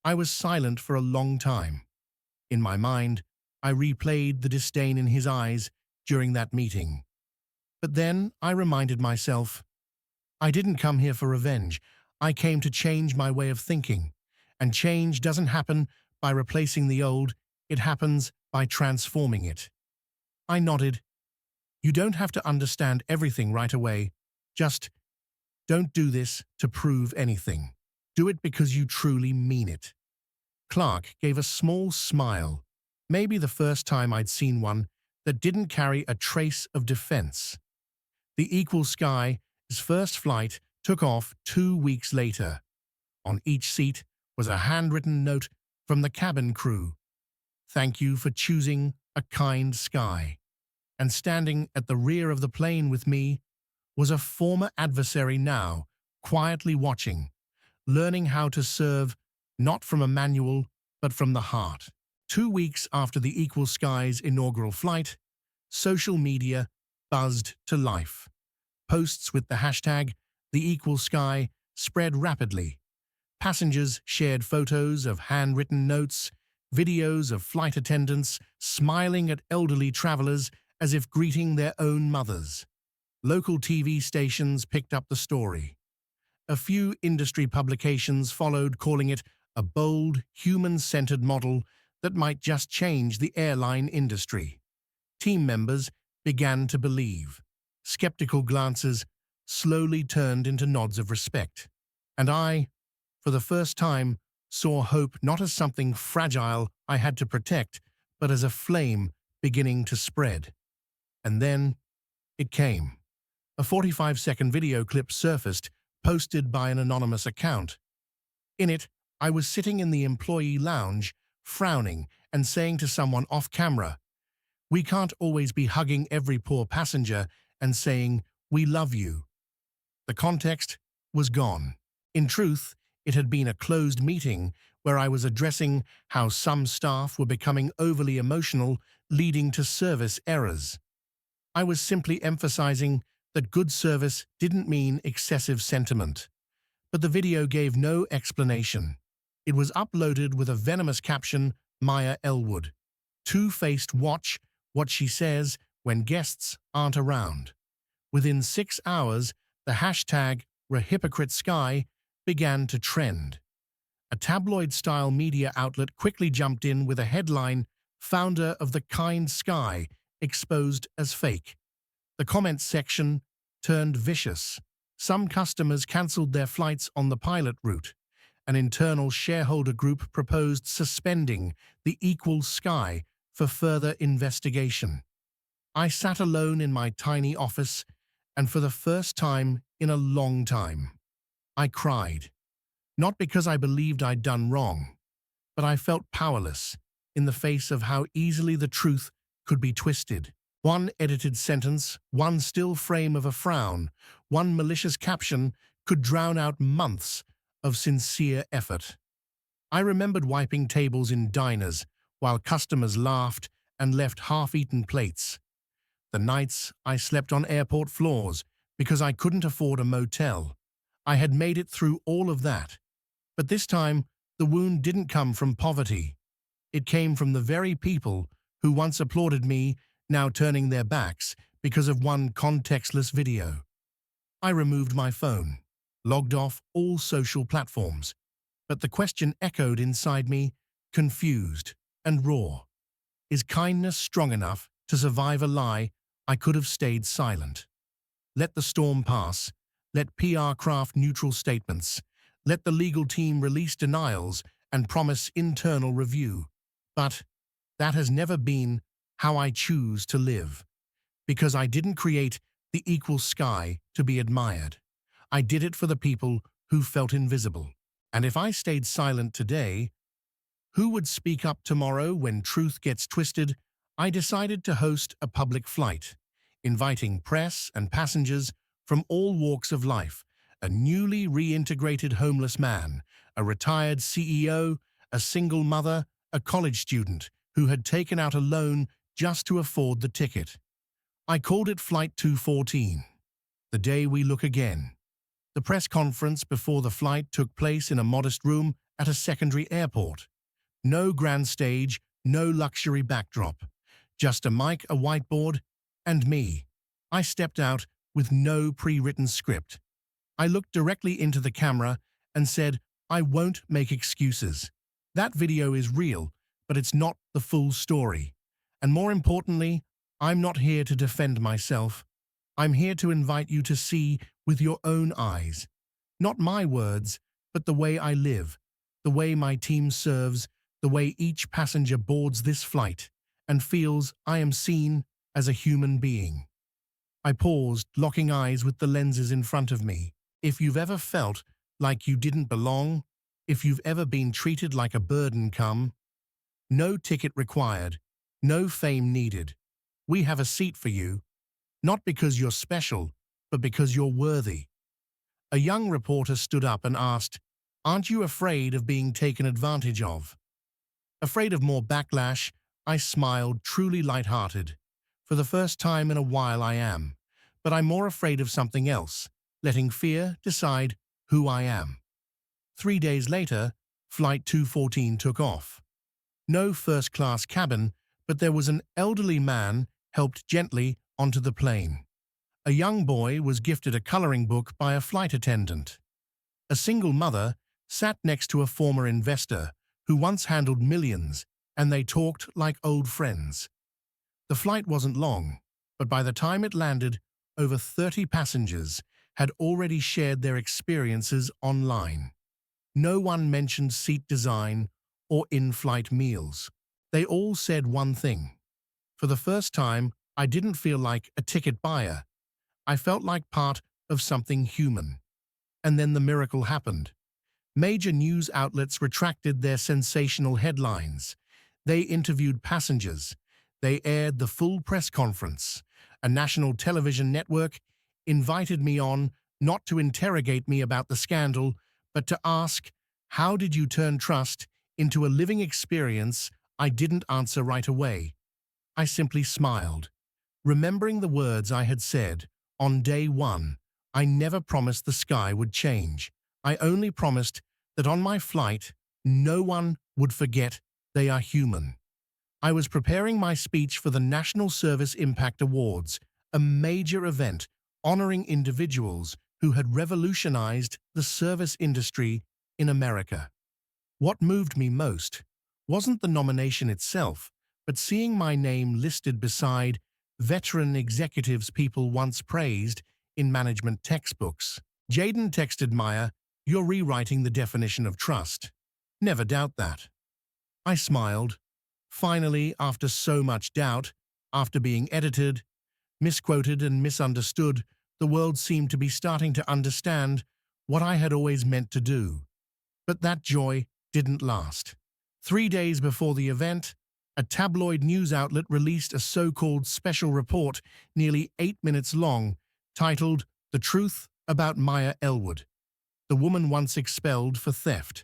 I was silent for a long time. In my mind, I replayed the disdain in his eyes during that meeting. But then I reminded myself, I didn't come here for revenge. I came to change my way of thinking. And change doesn't happen by replacing the old, it happens by transforming it. I nodded. You don't have to understand everything right away. Just don't do this to prove anything. Do it because you truly mean it. Clark gave a small smile, maybe the first time I'd seen one that didn't carry a trace of defense. The Equal Sky's first flight took off 2 weeks later. On each seat was a handwritten note from the cabin crew. Thank you for choosing a kind sky. And standing at the rear of the plane with me was a former adversary now, quietly watching, learning how to serve not from a manual, but from the heart. 2 weeks after the Equal Sky's inaugural flight, social media buzzed to life. Posts with the hashtag #TheEqualSky spread rapidly. Passengers shared photos of handwritten notes, videos of flight attendants smiling at elderly travelers as if greeting their own mothers. Local TV stations picked up the story. A few industry publications followed, calling it a bold, human-centered model that might just change the airline industry. Team members began to believe. Skeptical glances slowly turned into nods of respect. And I, for the first time, saw hope not as something fragile I had to protect, but as a flame beginning to spread. And then it came. A 45-second video clip surfaced, posted by an anonymous account. In it, I was sitting in the employee lounge, frowning and saying to someone off camera, "We can't always be hugging every poor passenger and saying, 'We love you.'" The context was gone. In truth, it had been a closed meeting where I was addressing how some staff were becoming overly emotional, leading to service errors. I was simply emphasizing that good service didn't mean excessive sentiment. But the video gave no explanation. It was uploaded with a venomous caption, "Maya Elwood. Two-faced watch what she says when guests aren't around." Within 6 hours, the hashtag #ReHypocriteSky began to trend. A tabloid-style media outlet quickly jumped in with a headline, "Founder of the Kind Sky exposed as fake." The comments section turned vicious. Some customers cancelled their flights on the pilot route. An internal shareholder group proposed suspending the Equal Sky for further investigation. I sat alone in my tiny office, and for the first time in a long time, I cried. Not because I believed I'd done wrong, but I felt powerless in the face of how easily the truth could be twisted. One edited sentence, one still frame of a frown, one malicious caption could drown out months of sincere effort. I remembered wiping tables in diners while customers laughed and left half-eaten plates. The nights I slept on airport floors because I couldn't afford a motel. I had made it through all of that. But this time, the wound didn't come from poverty. It came from the very people who once applauded me, now turning their backs because of one contextless video. I removed my phone, logged off all social platforms, but the question echoed inside me, confused and raw. Is kindness strong enough to survive a lie? I could have stayed silent. Let the storm pass. Let PR craft neutral statements. Let the legal team release denials and promise internal review. But that has never been how I choose to live. Because I didn't create the equal sky to be admired. I did it for the people who felt invisible. And if I stayed silent today, who would speak up tomorrow when truth gets twisted? I decided to host a public flight, inviting press and passengers from all walks of life, a newly reintegrated homeless man, a retired CEO, a single mother, a college student who had taken out a loan just to afford the ticket. I called it Flight 214, the day we look again. The press conference before the flight took place in a modest room at a secondary airport. No grand stage, no luxury backdrop. Just a mic, a whiteboard, and me. I stepped out with no pre-written script. I looked directly into the camera and said, "I won't make excuses. That video is real, but it's not the full story. And more importantly, I'm not here to defend myself. I'm here to invite you to see with your own eyes. Not my words, but the way I live, the way my team serves, the way each passenger boards this flight and feels I am seen as a human being." I paused, locking eyes with the lenses in front of me. If you've ever felt like you didn't belong, if you've ever been treated like a burden, come. No ticket required, no fame needed. We have a seat for you, not because you're special, but because you're worthy. A young reporter stood up and asked, "Aren't you afraid of being taken advantage of?" Afraid of more backlash, I smiled, truly light-hearted. For the first time in a while I am, but I'm more afraid of something else, letting fear decide who I am. 3 days later, Flight 214 took off. No first-class cabin, but there was an elderly man helped gently onto the plane. A young boy was gifted a coloring book by a flight attendant. A single mother sat next to a former investor who once handled millions, and they talked like old friends. The flight wasn't long, but by the time it landed, over 30 passengers had already shared their experiences online. No one mentioned seat design or in-flight meals. They all said one thing. For the first time, I didn't feel like a ticket buyer. I felt like part of something human. And then the miracle happened. Major news outlets retracted their sensational headlines. They interviewed passengers. They aired the full press conference. A national television network invited me on not to interrogate me about the scandal, but to ask, how did you turn trust into a living experience? I didn't answer right away. I simply smiled, remembering the words I had said. On day one, I never promised the sky would change. I only promised that on my flight, no one would forget they are human. I was preparing my speech for the National Service Impact Awards, a major event honoring individuals who had revolutionized the service industry in America. What moved me most wasn't the nomination itself, but seeing my name listed beside veteran executives people once praised in management textbooks. Jaden texted Maya, "You're rewriting the definition of trust." Never doubt that. I smiled. Finally, after so much doubt, after being edited, misquoted and misunderstood, the world seemed to be starting to understand what I had always meant to do. But that joy didn't last. 3 days before the event, a tabloid news outlet released a so-called special report nearly 8 minutes long, titled "The Truth About Maya Elwood, the woman once expelled for theft."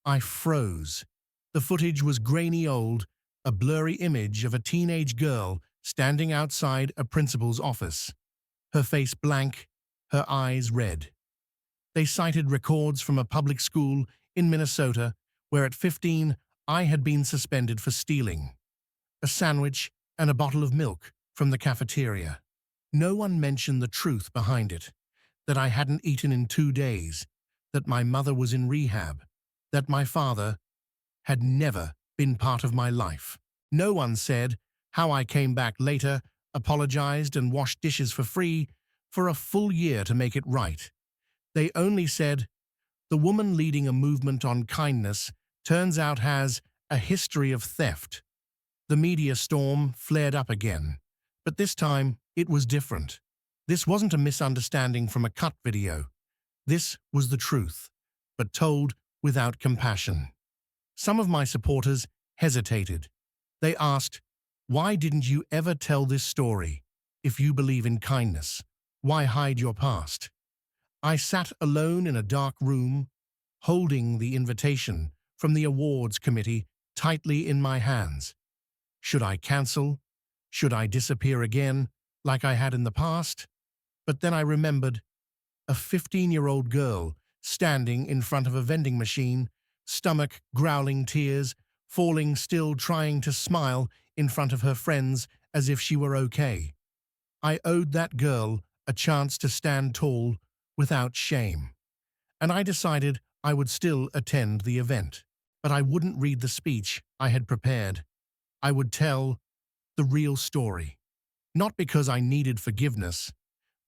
I froze. The footage was grainy old, a blurry image of a teenage girl standing outside a principal's office, her face blank, her eyes red. They cited records from a public school in Minnesota where at 15 I had been suspended for stealing a sandwich and a bottle of milk from the cafeteria. No one mentioned the truth behind it, that I hadn't eaten in 2 days, that my mother was in rehab, that my father had never been part of my life. No one said how I came back later, apologized and washed dishes for free for a full year to make it right. They only said, "The woman leading a movement on kindness turns out has a history of theft." The media storm flared up again, but this time it was different. This wasn't a misunderstanding from a cut video. This was the truth, but told without compassion. Some of my supporters hesitated. They asked, "Why didn't you ever tell this story? If you believe in kindness, why hide your past?" I sat alone in a dark room, holding the invitation from the awards committee tightly in my hands. Should I cancel? Should I disappear again, like I had in the past? But then I remembered a 15-year-old girl standing in front of a vending machine, stomach growling tears, falling still trying to smile in front of her friends as if she were okay. I owed that girl a chance to stand tall without shame. And I decided I would still attend the event. But I wouldn't read the speech I had prepared. I would tell the real story. Not because I needed forgiveness,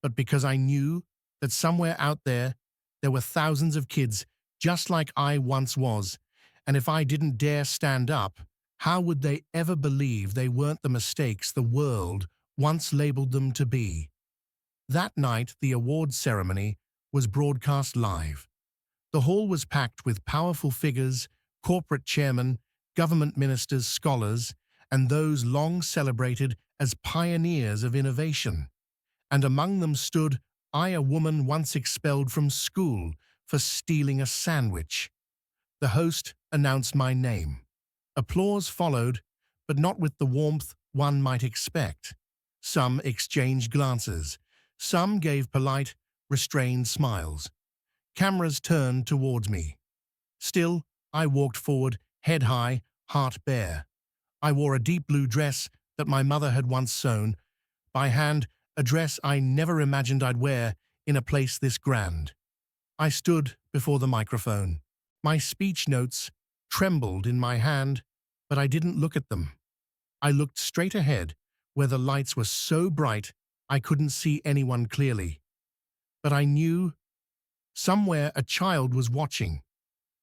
but because I knew that somewhere out there were thousands of kids just like I once was, and if I didn't dare stand up, how would they ever believe they weren't the mistakes the world once labeled them to be? That night, the awards ceremony was broadcast live. The hall was packed with powerful figures, corporate chairmen, government ministers, scholars, and those long celebrated as pioneers of innovation. And among them stood I, a woman once expelled from school for stealing a sandwich. The host announced my name. Applause followed, but not with the warmth one might expect. Some exchanged glances. Some gave polite, restrained smiles. Cameras turned towards me. Still, I walked forward, head high, heart bare. I wore a deep blue dress that my mother had once sewn by hand, a dress I never imagined I'd wear in a place this grand. I stood before the microphone. My speech notes trembled in my hand, But I didn't look at them. I looked straight ahead, where the lights were so bright I couldn't see anyone clearly. But I knew somewhere a child was watching.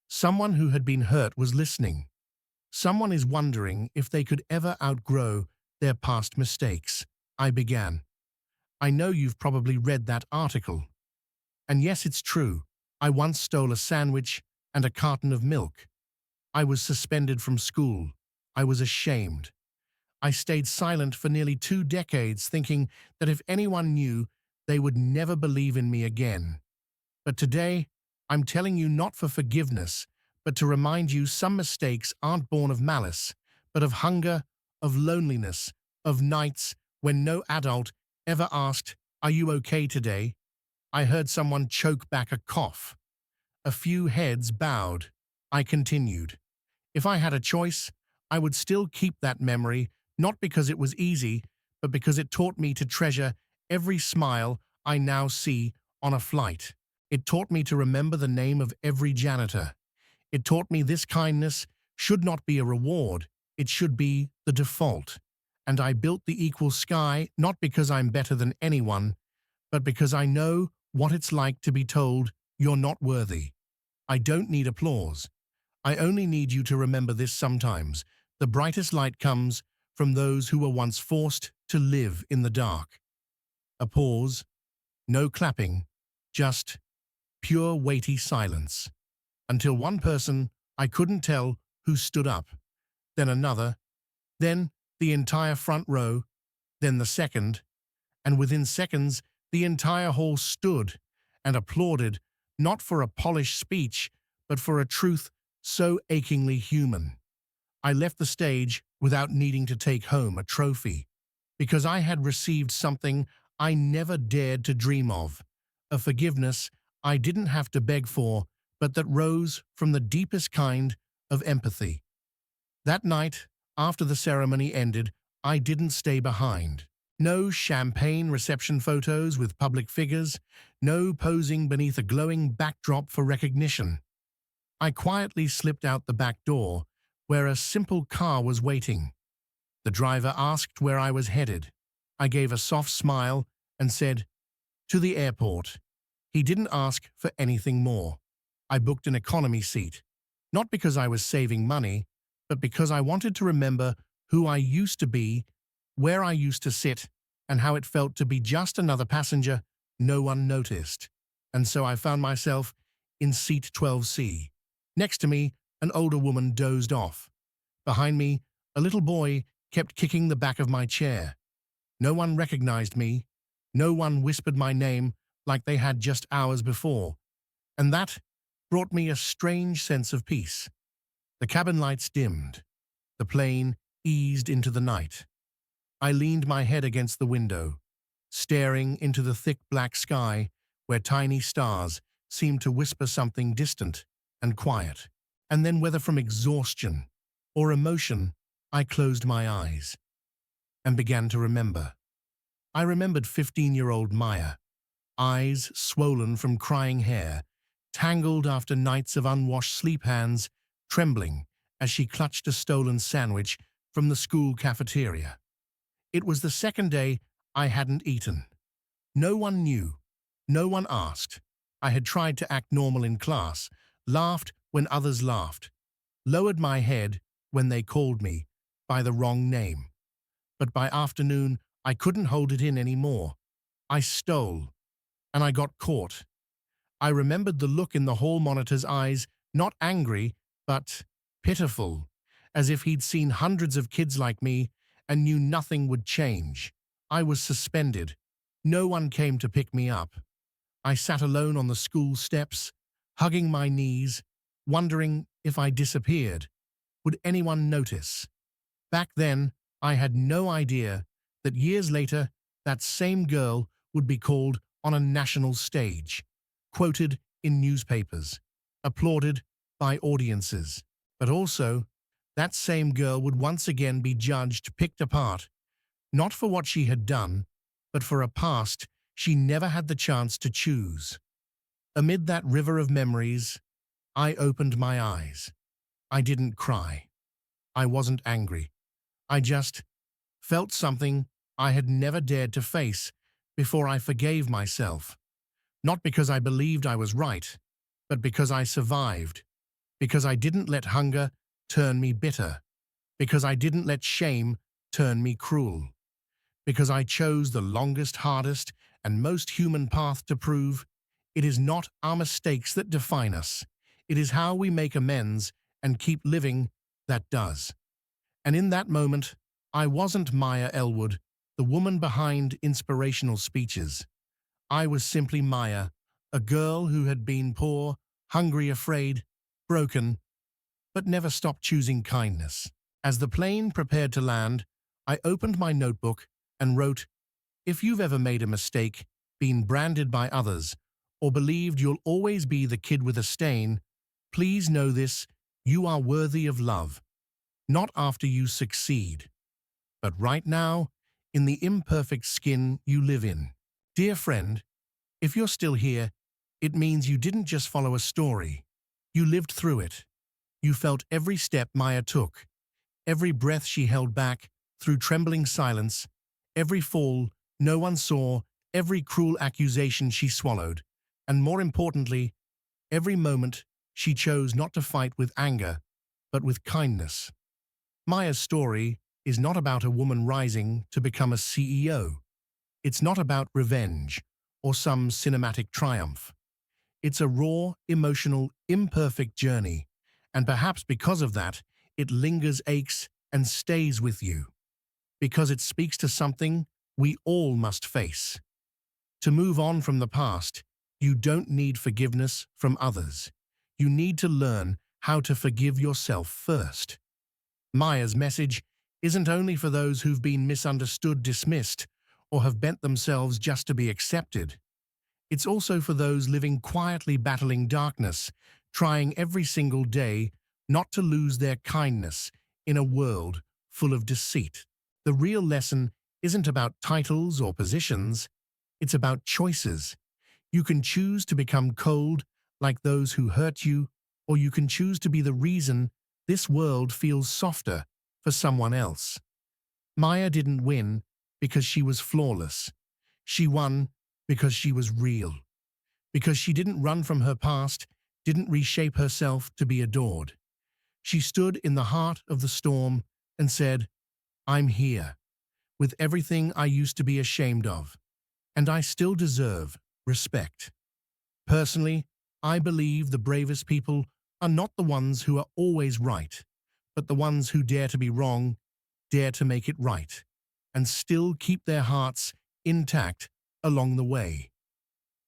Someone who had been hurt was listening. Someone is wondering if they could ever outgrow their past mistakes. I began. I know you've probably read that article. And yes, it's true. I once stole a sandwich and a carton of milk. I was suspended from school. I was ashamed. I stayed silent for nearly 2 decades, thinking that if anyone knew, they would never believe in me again. But today, I'm telling you not for forgiveness, but to remind you some mistakes aren't born of malice, but of hunger, of loneliness, of nights when no adult ever asked, "Are you okay today?" I heard someone choke back a cough. A few heads bowed. I continued. If I had a choice, I would still keep that memory, not because it was easy, but because it taught me to treasure every smile I now see on a flight. It taught me to remember the name of every janitor. It taught me this kindness should not be a reward, it should be the default. And I built the equal sky not because I'm better than anyone, but because I know what it's like to be told you're not worthy. I don't need applause. I only need you to remember this sometimes. The brightest light comes from those who were once forced to live in the dark. A pause, no clapping, just pure weighty silence. Until one person, I couldn't tell who, stood up, then another, then the entire front row, then the second, and within seconds the entire hall stood and applauded, not for a polished speech, but for a truth so achingly human. I left the stage without needing to take home a trophy, because I had received something I never dared to dream of, a forgiveness I didn't have to beg for, but that rose from the deepest kind of empathy. That night, after the ceremony ended, I didn't stay behind. No champagne reception photos with public figures, no posing beneath a glowing backdrop for recognition. I quietly slipped out the back door, where a simple car was waiting. The driver asked where I was headed. I gave a soft smile and said, "To the airport." He didn't ask for anything more. I booked an economy seat, not because I was saving money, but because I wanted to remember who I used to be, where I used to sit, and how it felt to be just another passenger no one noticed. And so I found myself in seat 12C. Next to me, an older woman dozed off. Behind me, a little boy kept kicking the back of my chair. No one recognized me. No one whispered my name like they had just hours before. And that brought me a strange sense of peace. The cabin lights dimmed. The plane eased into the night. I leaned my head against the window, staring into the thick black sky where tiny stars seemed to whisper something distant and quiet. And then, whether from exhaustion or emotion, I closed my eyes and began to remember. I remembered 15-year-old Maya, eyes swollen from crying hair, tangled after nights of unwashed sleep, hands trembling as she clutched a stolen sandwich from the school cafeteria. It was the second day I hadn't eaten. No one knew. No one asked. I had tried to act normal in class, laughed when others laughed, lowered my head when they called me by the wrong name. But by afternoon, I couldn't hold it in anymore. I stole, and I got caught. I remembered the look in the hall monitor's eyes, not angry, but pitiful, as if he'd seen hundreds of kids like me and knew nothing would change. I was suspended. No one came to pick me up. I sat alone on the school steps, hugging my knees, wondering if I disappeared. Would anyone notice? Back then, I had no idea that years later, that same girl would be called on a national stage, quoted in newspapers, applauded by audiences. But also, that same girl would once again be judged, picked apart, not for what she had done, but for a past she never had the chance to choose. Amid that river of memories, I opened my eyes. I didn't cry. I wasn't angry. I just felt something I had never dared to face before I forgave myself. Not because I believed I was right, but because I survived. Because I didn't let hunger turn me bitter. Because I didn't let shame turn me cruel. Because I chose the longest, hardest, and most human path to prove it is not our mistakes that define us. It is how we make amends and keep living that does. And in that moment, I wasn't Maya Elwood, the woman behind inspirational speeches. I was simply Maya, a girl who had been poor, hungry, afraid, broken, but never stopped choosing kindness. As the plane prepared to land, I opened my notebook and wrote, "If you've ever made a mistake, been branded by others, or believed you'll always be the kid with a stain, please know this: you are worthy of love, not after you succeed, but right now, in the imperfect skin you live in." Dear friend, if you're still here, it means you didn't just follow a story. You lived through it. You felt every step Maya took, every breath she held back through trembling silence, every fall no one saw, every cruel accusation she swallowed, and more importantly, every moment she chose not to fight with anger, but with kindness. Maya's story is not about a woman rising to become a CEO. It's not about revenge or some cinematic triumph. It's a raw, emotional, imperfect journey, and perhaps because of that, it lingers, aches, and stays with you. Because it speaks to something we all must face. To move on from the past, you don't need forgiveness from others. You need to learn how to forgive yourself first. Maya's message isn't only for those who've been misunderstood, dismissed, or have bent themselves just to be accepted. It's also for those living quietly, battling darkness, trying every single day not to lose their kindness in a world full of deceit. The real lesson isn't about titles or positions, it's about choices. You can choose to become cold like those who hurt you, or you can choose to be the reason this world feels softer for someone else. Maya didn't win because she was flawless. She won because she was real. Because she didn't run from her past, didn't reshape herself to be adored. She stood in the heart of the storm and said, "I'm here, with everything I used to be ashamed of, and I still deserve respect." Personally, I believe the bravest people are not the ones who are always right, but the ones who dare to be wrong, dare to make it right, and still keep their hearts intact along the way.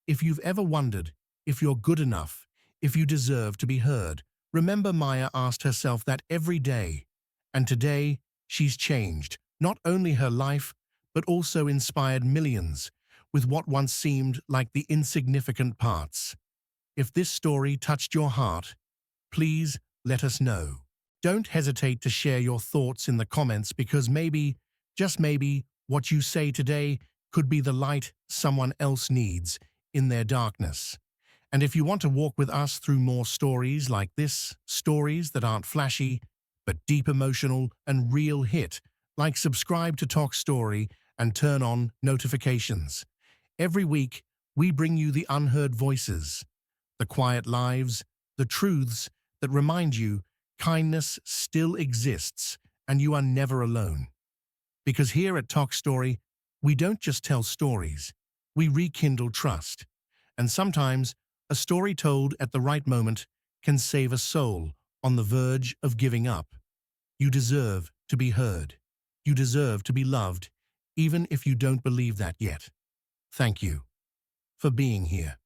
If you've ever wondered if you're good enough, if you deserve to be heard, remember Maya asked herself that every day. And today, she's changed not only her life, but also inspired millions with what once seemed like the insignificant parts. If this story touched your heart, please let us know. Don't hesitate to share your thoughts in the comments, because maybe, just maybe, what you say today could be the light someone else needs in their darkness. And if you want to walk with us through more stories like this, stories that aren't flashy, but deep, emotional, and real, hit like, subscribe to Toch Story, and turn on notifications. Every week, we bring you the unheard voices, the quiet lives, the truths that remind you kindness still exists and you are never alone. Because here at Toch Story, we don't just tell stories, we rekindle trust. And sometimes, a story told at the right moment can save a soul on the verge of giving up. You deserve to be heard. You deserve to be loved, even if you don't believe that yet. Thank you for being here.